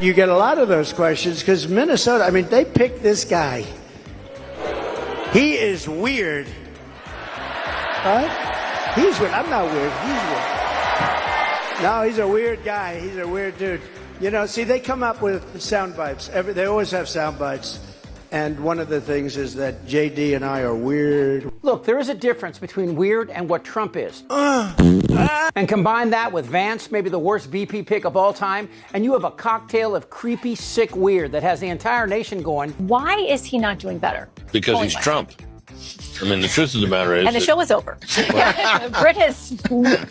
You get a lot of those questions because Minnesota, I mean, they picked this guy. He is weird. Right? He's weird. I'm not weird. He's weird. No, he's a weird guy. He's a weird dude. You know, see, they come up with sound bites. They always have sound bites. And one of the things is that JD and I are weird. Look, there is a difference between weird and what Trump is. And combine that with Vance, maybe the worst VP pick of all time, and you have a cocktail of creepy, sick weird that has the entire nation going. Why is he not doing better? Because he's Trump. I mean, the truth of the matter is... And the show is over. Britt has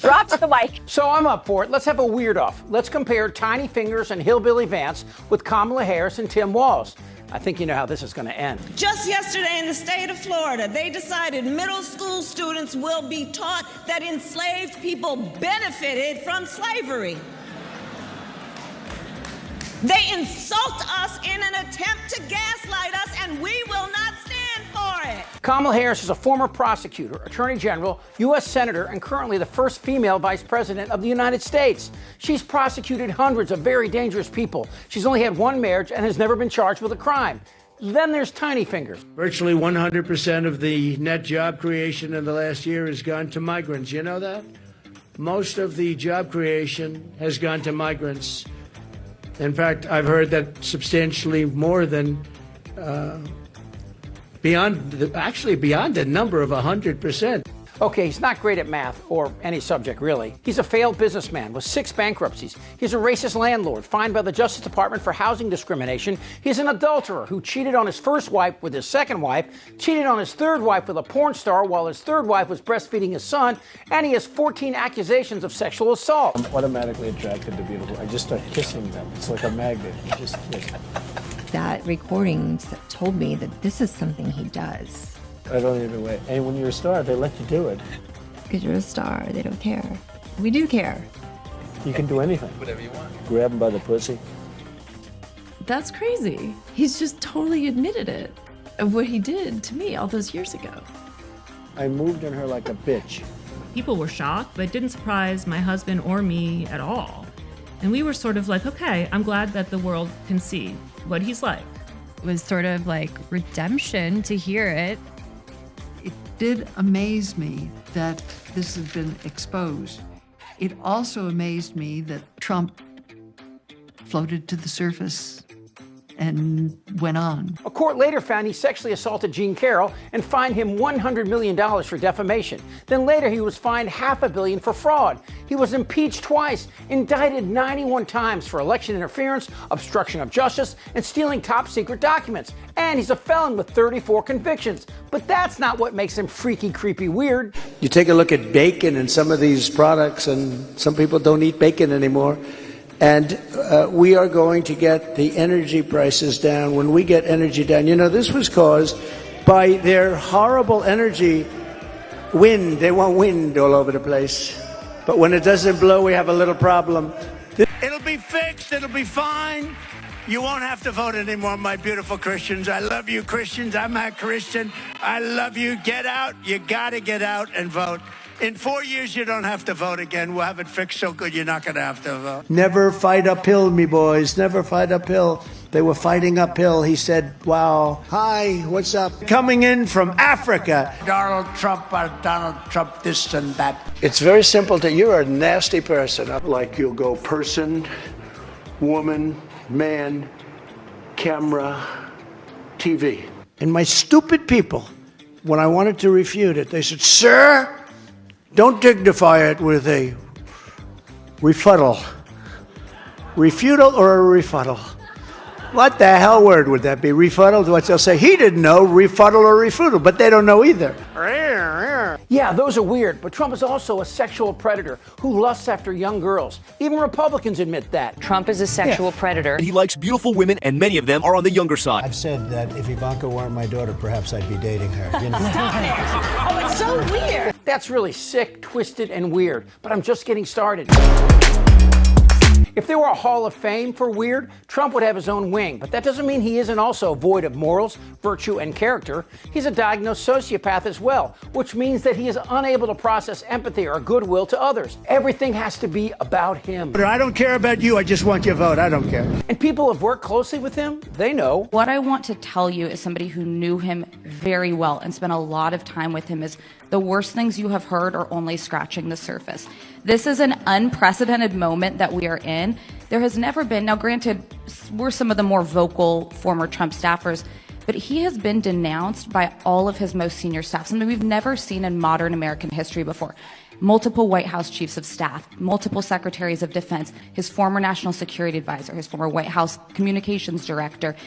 dropped the mic. So I'm up for it. Let's have a weird off. Let's compare Tiny Fingers and Hillbilly Vance with Kamala Harris and Tim Walz. I think you know how this is going to end. Just yesterday in the state of Florida, they decided middle school students will be taught that enslaved people benefited from slavery. They insult us in an attempt to gaslight us, and we will not stand for it. Kamala Harris is a former prosecutor, attorney general, U.S. senator, and currently the first female vice president of the United States. She's prosecuted hundreds of very dangerous people. She's only had one marriage and has never been charged with a crime. Then there's Tiny Fingers. Virtually 100% of the net job creation in the last year has gone to migrants. You know that? Most of the job creation has gone to migrants. In fact, I've heard that substantially more than beyond the number of 100%. Okay, he's not great at math or any subject, really. He's a failed businessman with 6 bankruptcies. He's a racist landlord fined by the Justice Department for housing discrimination. He's an adulterer who cheated on his first wife with his second wife, cheated on his third wife with a porn star while his third wife was breastfeeding his son, and he has 14 accusations of sexual assault. I'm automatically attracted to beautiful. I just start kissing them. It's like a magnet. You just kiss. That recording told me that this is something he does. I don't even wait. And when you're a star, they let you do it. Because you're a star, they don't care. We do care. You can do anything. Whatever you want. Grab him by the pussy. That's crazy. He's just totally admitted it, of what he did to me all those years ago. I moved on her like a bitch. People were shocked, but it didn't surprise my husband or me at all. And we were sort of like, okay, I'm glad that the world can see what he's like. It was sort of like redemption to hear it. It did amaze me that this has been exposed. It also amazed me that Trump floated to the surface and went on. A court later found he sexually assaulted Jean Carroll and fined him $100 million for defamation. Then later he was fined $500 million for fraud. He was impeached twice, indicted 91 times for election interference, obstruction of justice, and stealing top secret documents. And he's a felon with 34 convictions. But that's not what makes him freaky, creepy, weird. You take a look at bacon and some of these products, and some people don't eat bacon anymore. And we are going to get the energy prices down. When we get energy down, you know, this was caused by their horrible energy wind. They want wind all over the place. But when it doesn't blow, we have a little problem. It'll be fixed. It'll be fine. You won't have to vote anymore, my beautiful Christians. I love you, Christians. I'm a Christian. I love you. Get out. You got to get out and vote. In 4 years, you don't have to vote again. We'll have it fixed so good you're not going to have to vote. Never fight uphill, me boys. Never fight uphill. They were fighting uphill. He said, wow. Hi, what's up? Coming in from Africa. Donald Trump, this and that. It's very simple. You're a nasty person. Like you'll go person, woman, man, camera, TV. And my stupid people, when I wanted to refute it, they said, sir, don't dignify it with a refutal. Refutal or a refutal? What the hell word would that be? Refutal? What they'll say, he didn't know, refutal or refutal, but they don't know either. Yeah, those are weird, but Trump is also a sexual predator who lusts after young girls. Even Republicans admit that. Trump is a sexual predator. He likes beautiful women, and many of them are on the younger side. I've said that if Ivanka weren't my daughter, perhaps I'd be dating her. You know? Oh, it's so weird. That's really sick, twisted, and weird, but I'm just getting started. If there were a Hall of Fame for weird, Trump would have his own wing, but that doesn't mean he isn't also void of morals, virtue, and character. He's a diagnosed sociopath as well, which means that he is unable to process empathy or goodwill to others. Everything has to be about him. I don't care about you, I just want your vote, I don't care. And people who've worked closely with him, they know. What I want to tell you as somebody who knew him very well and spent a lot of time with him is the worst things you have heard are only scratching the surface. This is an unprecedented moment that we are in. There has never been, now granted, we're some of the more vocal former Trump staffers, but he has been denounced by all of his most senior staff, something we've never seen in modern American history before. Multiple White House chiefs of staff, multiple secretaries of defense, his former national security advisor, his former White House communications director,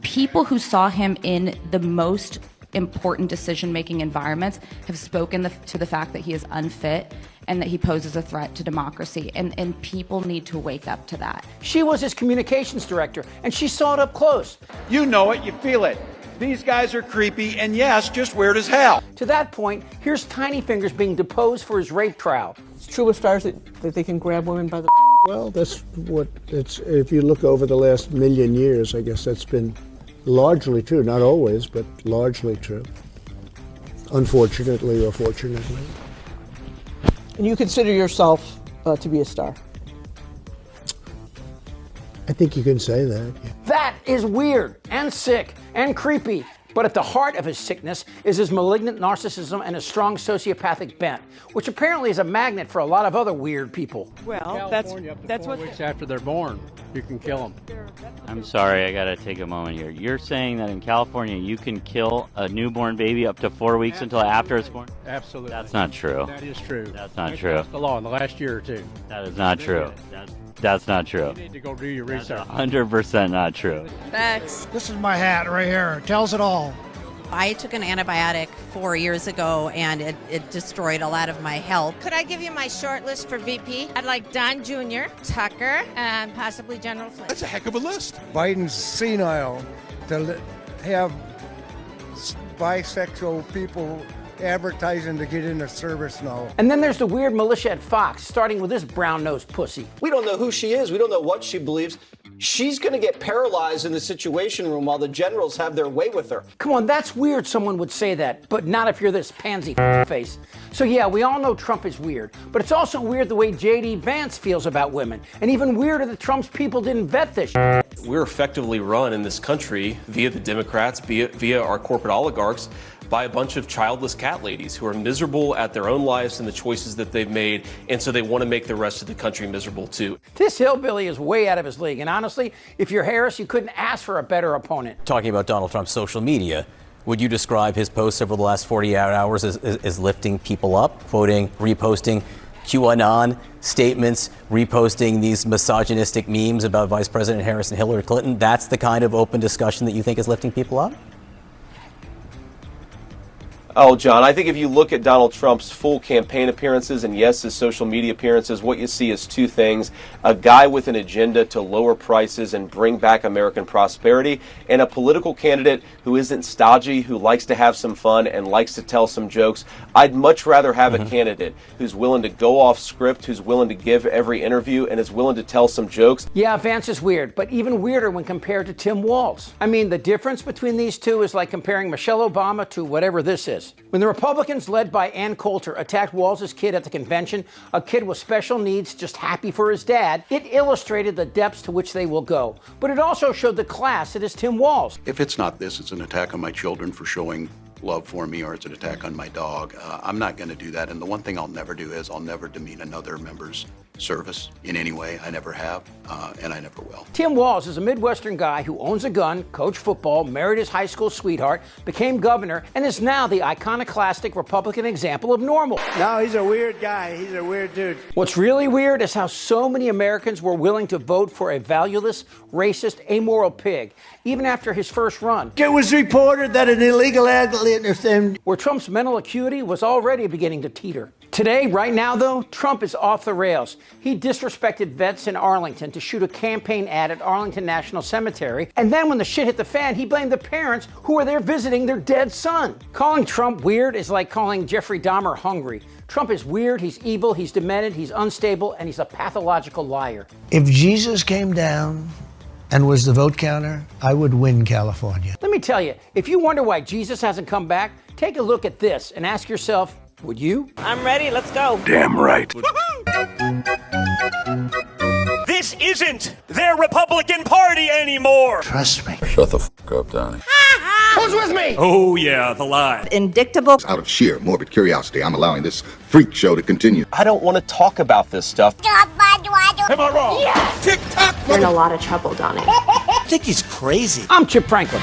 people who saw him in the most important decision-making environments have spoken to the fact that he is unfit and that he poses a threat to democracy, and people need to wake up to that. She was his communications director, and she saw it up close. You know it, you feel it. These guys are creepy, and yes, just weird as hell. To that point, here's Tiny Fingers being deposed for his rape trial. It's true with stars that they can grab women by the... Well, that's what it's, if you look over the last million years, I guess that's been largely true. Not always, but largely true. Unfortunately or fortunately. And you consider yourself to be a star? I think you can say that. Yeah. That is weird and sick and creepy. But at the heart of his sickness is his malignant narcissism and a strong sociopathic bent, which apparently is a magnet for a lot of other weird people. Well, that's what... 4 weeks after they're born, you can kill them. I'm sorry, I gotta take a moment here. You're saying that in California you can kill a newborn baby up to 4 weeks until after it's born? Absolutely. That's not true. That is true. That's not true. That's the law in the last year or two. That is not true. That's not true. You need to go do your research. 100% not true. Bex. This is my hat right here. It tells it all. I took an antibiotic 4 years ago, and it destroyed a lot of my health. Could I give you my short list for VP? I'd like Don Jr., Tucker, and possibly General Flynn. That's a heck of a list. Biden's senile to have bisexual people advertising to get into service now. And then there's the weird militia at Fox, starting with this brown-nosed pussy. We don't know who she is. We don't know what she believes. She's going to get paralyzed in the Situation Room while the generals have their way with her. Come on, that's weird someone would say that, but not if you're this pansy face. So yeah, we all know Trump is weird, but it's also weird the way J.D. Vance feels about women, and even weirder that Trump's people didn't vet this. We're effectively run in this country via the Democrats, via our corporate oligarchs, by a bunch of childless cat ladies who are miserable at their own lives and the choices that they've made, and so they want to make the rest of the country miserable too. This hillbilly is way out of his league, and honestly, if you're Harris, you couldn't ask for a better opponent. Talking about Donald Trump's social media, would you describe his posts over the last 48 hours as lifting people up, quoting, reposting QAnon statements, reposting these misogynistic memes about Vice President Harris and Hillary Clinton? That's the kind of open discussion that you think is lifting people up? Oh, John, I think if you look at Donald Trump's full campaign appearances and, yes, his social media appearances, what you see is two things. A guy with an agenda to lower prices and bring back American prosperity, and a political candidate who isn't stodgy, who likes to have some fun and likes to tell some jokes. I'd much rather have a candidate who's willing to go off script, who's willing to give every interview, and is willing to tell some jokes. Yeah, Vance is weird, but even weirder when compared to Tim Walz. I mean, the difference between these two is like comparing Michelle Obama to whatever this is. When the Republicans, led by Ann Coulter, attacked Walz's kid at the convention, a kid with special needs just happy for his dad, it illustrated the depths to which they will go. But it also showed the class that is Tim Walz. If it's not this, it's an attack on my children for showing love for me, or it's an attack on my dog. I'm not going to do that. And the one thing I'll never do is I'll never demean another member's service in any way. I never have, and I never will. Tim Walz is a Midwestern guy who owns a gun, coached football, married his high school sweetheart, became governor, and is now the iconoclastic Republican example of normal. No, he's a weird guy. He's a weird dude. What's really weird is how so many Americans were willing to vote for a valueless, racist, amoral pig, even after his first run. It was reported that an illegal alien, where Trump's mental acuity was already beginning to teeter. Today, right now, though, Trump is off the rails. He disrespected vets in Arlington to shoot a campaign ad at Arlington National Cemetery. And then when the shit hit the fan, he blamed the parents who were there visiting their dead son. Calling Trump weird is like calling Jeffrey Dahmer hungry. Trump is weird, he's evil, he's demented, he's unstable, and he's a pathological liar. If Jesus came down and was the vote counter, I would win California. Let me tell you, if you wonder why Jesus hasn't come back, take a look at this and ask yourself, would you? I'm ready. Let's go. Damn right. This isn't their Republican Party anymore. Trust me. Shut the fuck up, Donnie. Who's with me? Oh, yeah, the lie. Indictable. Out of sheer morbid curiosity, I'm allowing this freak show to continue. I don't want to talk about this stuff. Am I wrong? Yes. TikTok. You're in a lot of trouble, Donnie. I think he's crazy. I'm Chip Franklin.